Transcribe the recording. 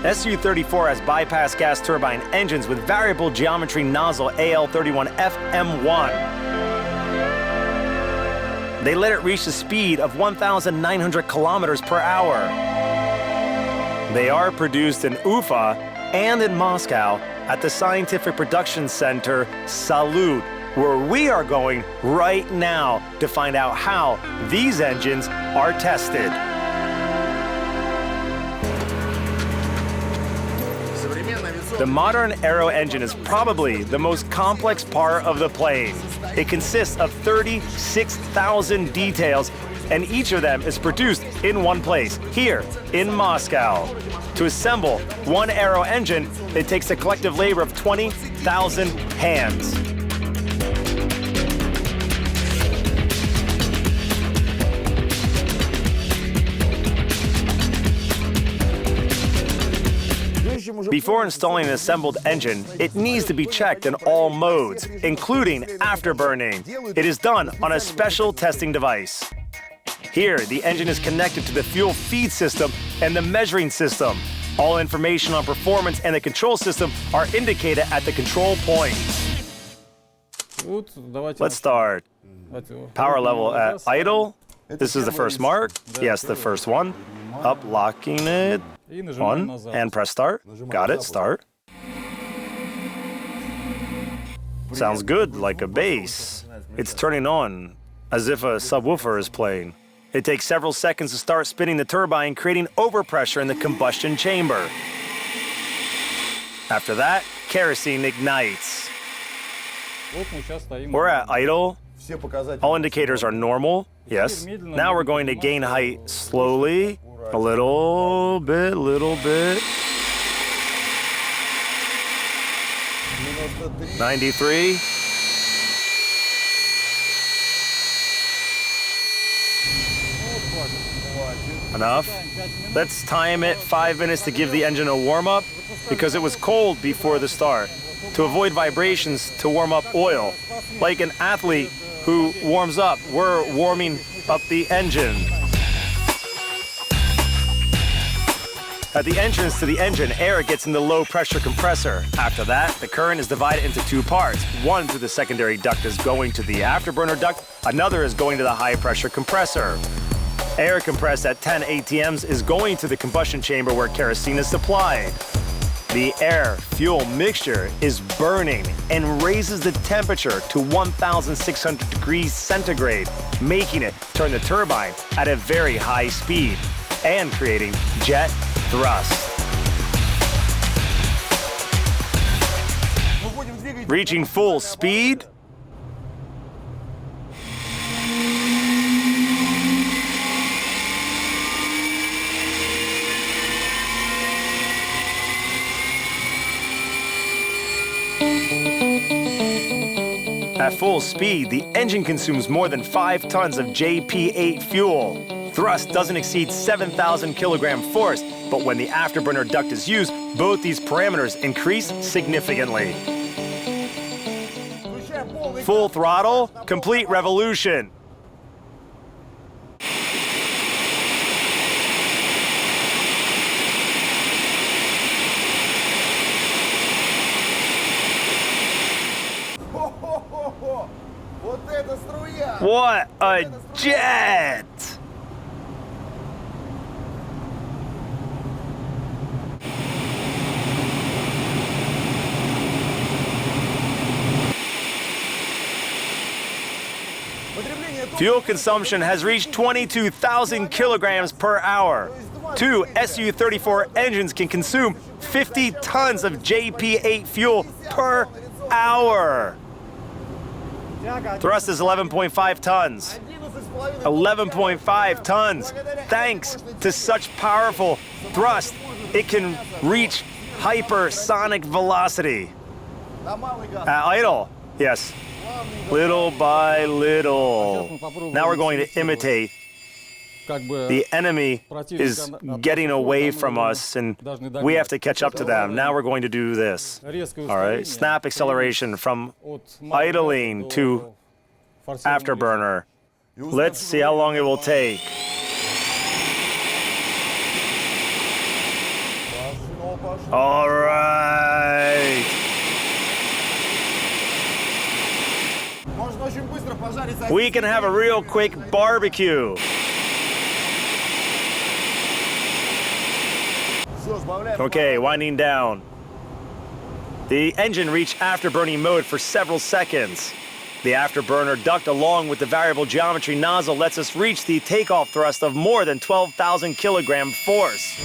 Su-34 has bypass gas turbine engines with variable geometry nozzle AL31FM1. They let it reach the speed of 1,900 kilometers per hour. They are produced in Ufa and in Moscow at the Scientific Production Center Salyut, where we are going right now to find out how these engines are tested. The modern aero engine is probably the most complex part of the plane. It consists of 36,000 details, and each of them is produced in one place, here in Moscow. To assemble one aero engine, it takes a collective labor of 20,000 hands. Before installing an assembled engine, it needs to be checked in all modes, including afterburning. It is done on a special testing device. Here, the engine is connected to the fuel feed system and the measuring system. All information on performance and the control system are indicated at the control point. Let's start. Power level at idle. This is the first mark. Yes, the first one. Up, locking it. On, and press start. Got it, start. Sounds good, like a bass. It's turning on, as if a subwoofer is playing. It takes several seconds to start spinning the turbine, creating overpressure in the combustion chamber. After that, kerosene ignites. We're at idle. All indicators are normal. Yes. Now we're going to gain height slowly. A little bit. 93. Enough. Let's time it 5 minutes to give the engine a warm-up because it was cold before the start. To avoid vibrations, to warm up oil. Like an athlete who warms up, we're warming up the engine. At the entrance to the engine, air gets in the low-pressure compressor. After that, the current is divided into two parts. One through the secondary duct is going to the afterburner duct. Another is going to the high-pressure compressor. Air compressed at 10 ATMs is going to the combustion chamber where kerosene is supplied. The air-fuel mixture is burning and raises the temperature to 1,600 degrees centigrade, making it turn the turbine at a very high speed and creating jet thrust. Reaching full speed. At full speed, the engine consumes more than 5 tons of JP8 fuel. Thrust doesn't exceed 7,000 kilogram force, but when the afterburner duct is used, both these parameters increase significantly. Full throttle, complete revolution. What a jet! Fuel consumption has reached 22,000 kilograms per hour. 2 Su-34 engines can consume 50 tons of JP8 fuel per hour. Thrust is 11.5 tons. 11.5 tons. Thanks to such powerful thrust, it can reach hypersonic velocity. At idle, yes. Little by little. Now we're going to imitate. The enemy is getting away from us, and we have to catch up to them. Now we're going to do this. All right, snap acceleration from idling to afterburner. Let's see how long it will take. All right. We can have a real quick barbecue. Okay, winding down. The engine reached afterburning mode for several seconds. The afterburner duct along with the variable geometry nozzle lets us reach the takeoff thrust of more than 12,000 kilogram force.